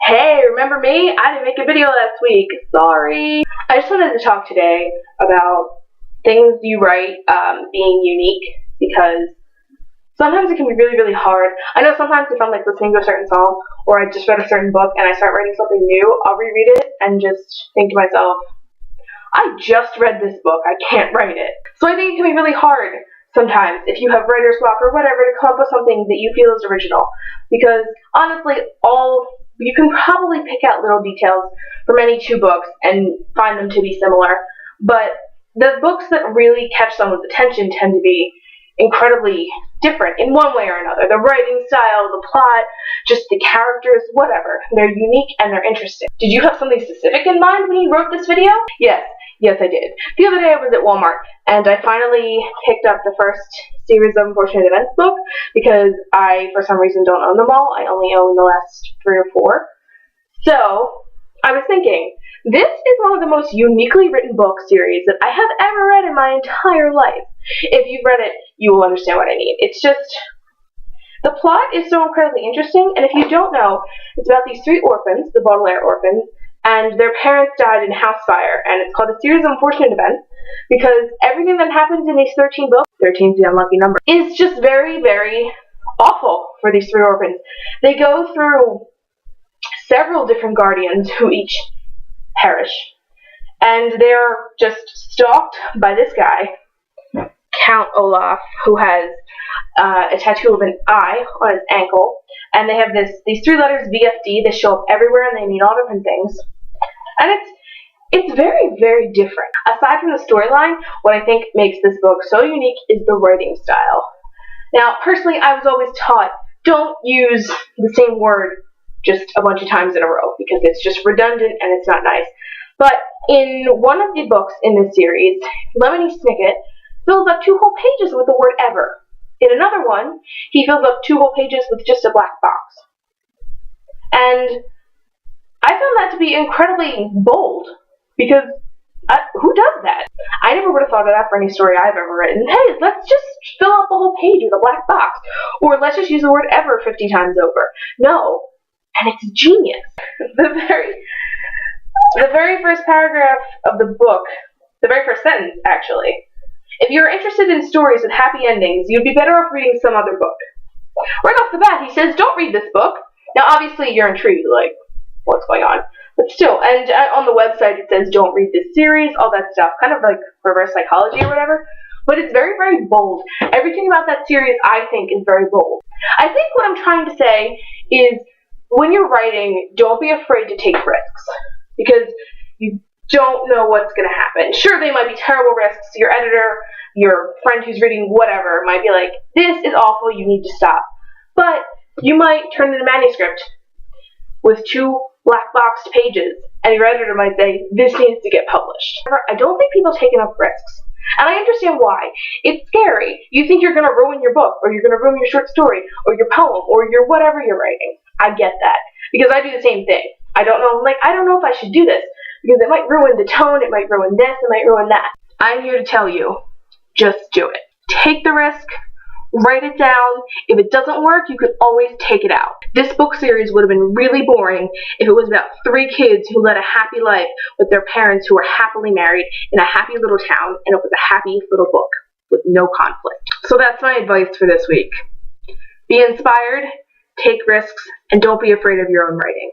Hey, remember me? I didn't make a video last week. Sorry. I just wanted to talk today about things you write being unique, because sometimes it can be really, really hard. I know sometimes if I'm listening to a certain song, or I just read a certain book and I start writing something new, I'll reread it and just think to myself, I just read this book, I can't write it. So I think it can be really hard sometimes if you have writer's block or whatever to come up with something that you feel is original, because honestly you can probably pick out little details from any two books and find them to be similar, but the books that really catch someone's attention tend to be incredibly different in one way or another. The writing style, the plot, just the characters, whatever. They're unique and they're interesting. Did you have something specific in mind when you wrote this video? Yes, I did. The other day I was at Walmart and I finally picked up the first series of Unfortunate Events book, because I, for some reason, don't own them all. I only own the last 3 or 4. So I was thinking, this is one of the most uniquely written book series that I have ever read in my entire life. If you've read it, you will understand what I mean. It's just, the plot is so incredibly interesting, and if you don't know, it's about these 3 orphans, the Baudelaire orphans, and their parents died in a house fire, and it's called A Series of Unfortunate Events, because everything that happens in these 13 books, 13 is the unlucky number, is just very, very awful for these 3 orphans. They go through several different guardians who each perish, and they're just stalked by this guy, Count Olaf, who has a tattoo of an eye on his ankle, and they have these 3 letters VFD. They show up everywhere and they mean all different things, and it's very, very different. Aside from the storyline, what I think makes this book so unique is the writing style. Now, personally, I was always taught, don't use the same word just a bunch of times in a row, because it's just redundant and it's not nice. But in one of the books in this series, Lemony Snicket fills up 2 whole pages with the word ever. In another one, he fills up 2 whole pages with just a black box. And I found that to be incredibly bold, because who does that? I never would have thought of that for any story I've ever written. Hey, let's just fill up a whole page with a black box. Or let's just use the word ever 50 times over. No. And it's genius. The very first paragraph of the book, the very first sentence, actually. If you're interested in stories with happy endings, you'd be better off reading some other book. Right off the bat, he says, don't read this book. Now, obviously, you're intrigued, like, what's going on? But still, and on the website, it says, don't read this series, all that stuff, kind of like reverse psychology or whatever. But it's very, very bold. Everything about that series, I think, is very bold. I think what I'm trying to say is, when you're writing, don't be afraid to take risks, because you don't know what's going to happen. Sure, they might be terrible risks. Your editor, your friend who's reading whatever, might be like, this is awful, you need to stop. But you might turn in a manuscript with 2 black boxed pages, and your editor might say, this needs to get published. I don't think people take enough risks. And I understand why. It's scary. You think you're going to ruin your book, or you're going to ruin your short story, or your poem, or your whatever you're writing. I get that, because I do the same thing. I don't know if I should do this, because it might ruin the tone, it might ruin this, it might ruin that. I'm here to tell you, just do it. Take the risk, write it down. If it doesn't work, you can always take it out. This book series would have been really boring if it was about 3 kids who led a happy life with their parents who were happily married in a happy little town, and it was a happy little book with no conflict. So that's my advice for this week. Be inspired, take risks, and don't be afraid of your own writing.